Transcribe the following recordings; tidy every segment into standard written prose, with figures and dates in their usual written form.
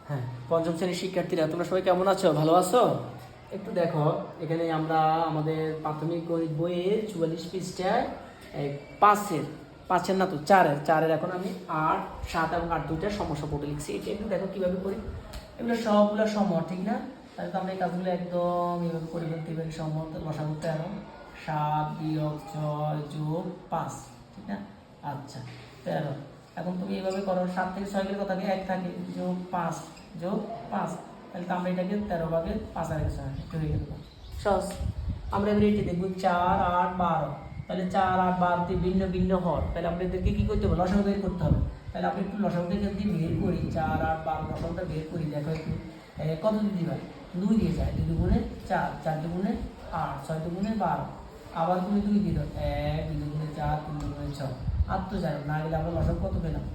হ্যাঁ, পঞ্চম শ্রেণীর শিক্ষার্থীরা তোমরা সবাই কেমন আছো? ভালো আছো? একটু দেখো, এখানে আমরা আমাদের প্রাথমিক গণিত বইয়ের 44 পৃষ্ঠায় পাঁচের না তো চারের এখন আমি 8, 7 এবং 8 দুইটা সমস্যা বোর্ডে লিখছি। এটা একটু দেখো কিভাবে করি। এগুলো সবগুলো সম, ঠিক না? তাহলে তো আমরা এই কাজগুলো একদম এভাবে করে ফেলতে পারি। সম লসাগু 13, 7 বিয়োগ 6 যোগ 5, ঠিক না? আচ্ছা, 13। এখন তুমি এইভাবে করো, 7 থেকে 6 গেলে কত থাকে? 1 থাকে, যোগ 5 যোগ 5, তাহলে তো আমরা এটাকে 13 ভাগে 5 আর 1 হয়ে গেল। সহজ। আমরা এবার এটি দেখবো 4, 8, 12। তাহলে 4, 8, 12 তে ভিন্ন ভিন্ন হর, তাহলে আপনাদেরকে কি করতে হবে? লসাগু বের করতে হবে। তাহলে আপনি একটু লসাগুটা যদি বের করি, 4, 8, 12 লসাগুটা বের করি, দেখো একটু কত দিবা? 2 দিয়ে যায়, 2 দুগুণে 4, 4 দুগুণে 8, 6 দুগুণে 12। আবার তুমি 2 দিয়ে দাও, 1, 2 দুগুণে 4, 3 দুগুণে 6। আর তো জানো না গেলে আমরা লসাগু কত পেলাম?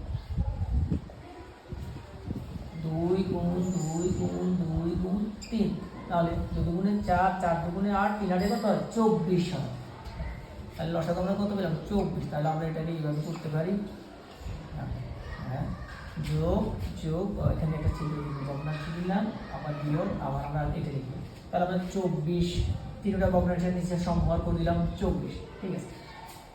2 গুণ 2 গুণ 2 গুণ 3। তাহলে 2 দুগুণে 4, 4 দুগুণে 8, 3 8 কত হয়? 24 হয়। তাহলে লসাগু আমরা কত পেলাম? 24। তাহলে আমরা এটাকে এইভাবে করতে পারি, হ্যাঁ, যোগ যোগ, এখানে একটা চিহ্ন ভগ্নাংশ দিলাম, আবার বিয়োগ, আবার আমরা এটা লিখবো। তাহলে আমরা 24, তিনটা ভগ্নাংশের নিচে সমহর করে দিলাম 24, ঠিক আছে।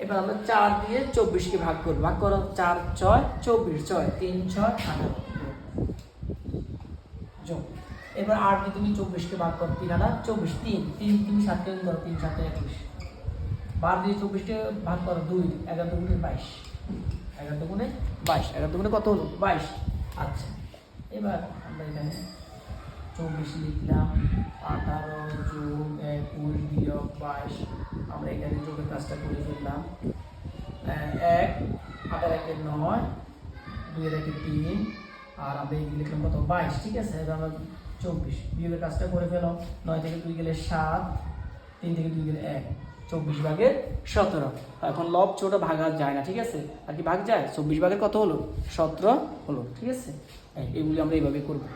এবার আমরা 4 দিয়ে 24কে ভাগ করব। ভাগ করো, 4 6 24, 6 3 6 18 যোগ। এবার 8 দিয়ে তুমি 24কে ভাগ করো, 3 8 24, 3 3 তুমি 7 কে গুণ করো, 3 7 21। 12 দিয়ে 24কে ভাগ করো, 2 11 দুগুণে 22, 11 দুগুণে 22, 11 দুগুণে কত হলো? 22। আচ্ছা, এবার আমরা এখানে 24 লিখলাম, 18 যোগ 21 বিয়োগ 22। আমরা এখানে যোগের কাজটা করে ফেললাম। 1 18 একে 9, 2 এর একে 3, আর আমরা এই লিখলাম কত? 22, ঠিক আছে। এবার আমরা 24 বিয়োগের কাজটা করে ফেলাম। 9 থেকে 2 গেলে 7, 3 থেকে 2 গেলে 1, 24 ভাগের 17। এখন লব ছোট ভাগ আর যায় না, ঠিক আছে। আর কি ভাগ যায়? 24 ভাগের কত হলো? 17 হলো, ঠিক আছে। এগুলি আমরা এইভাবে করবো।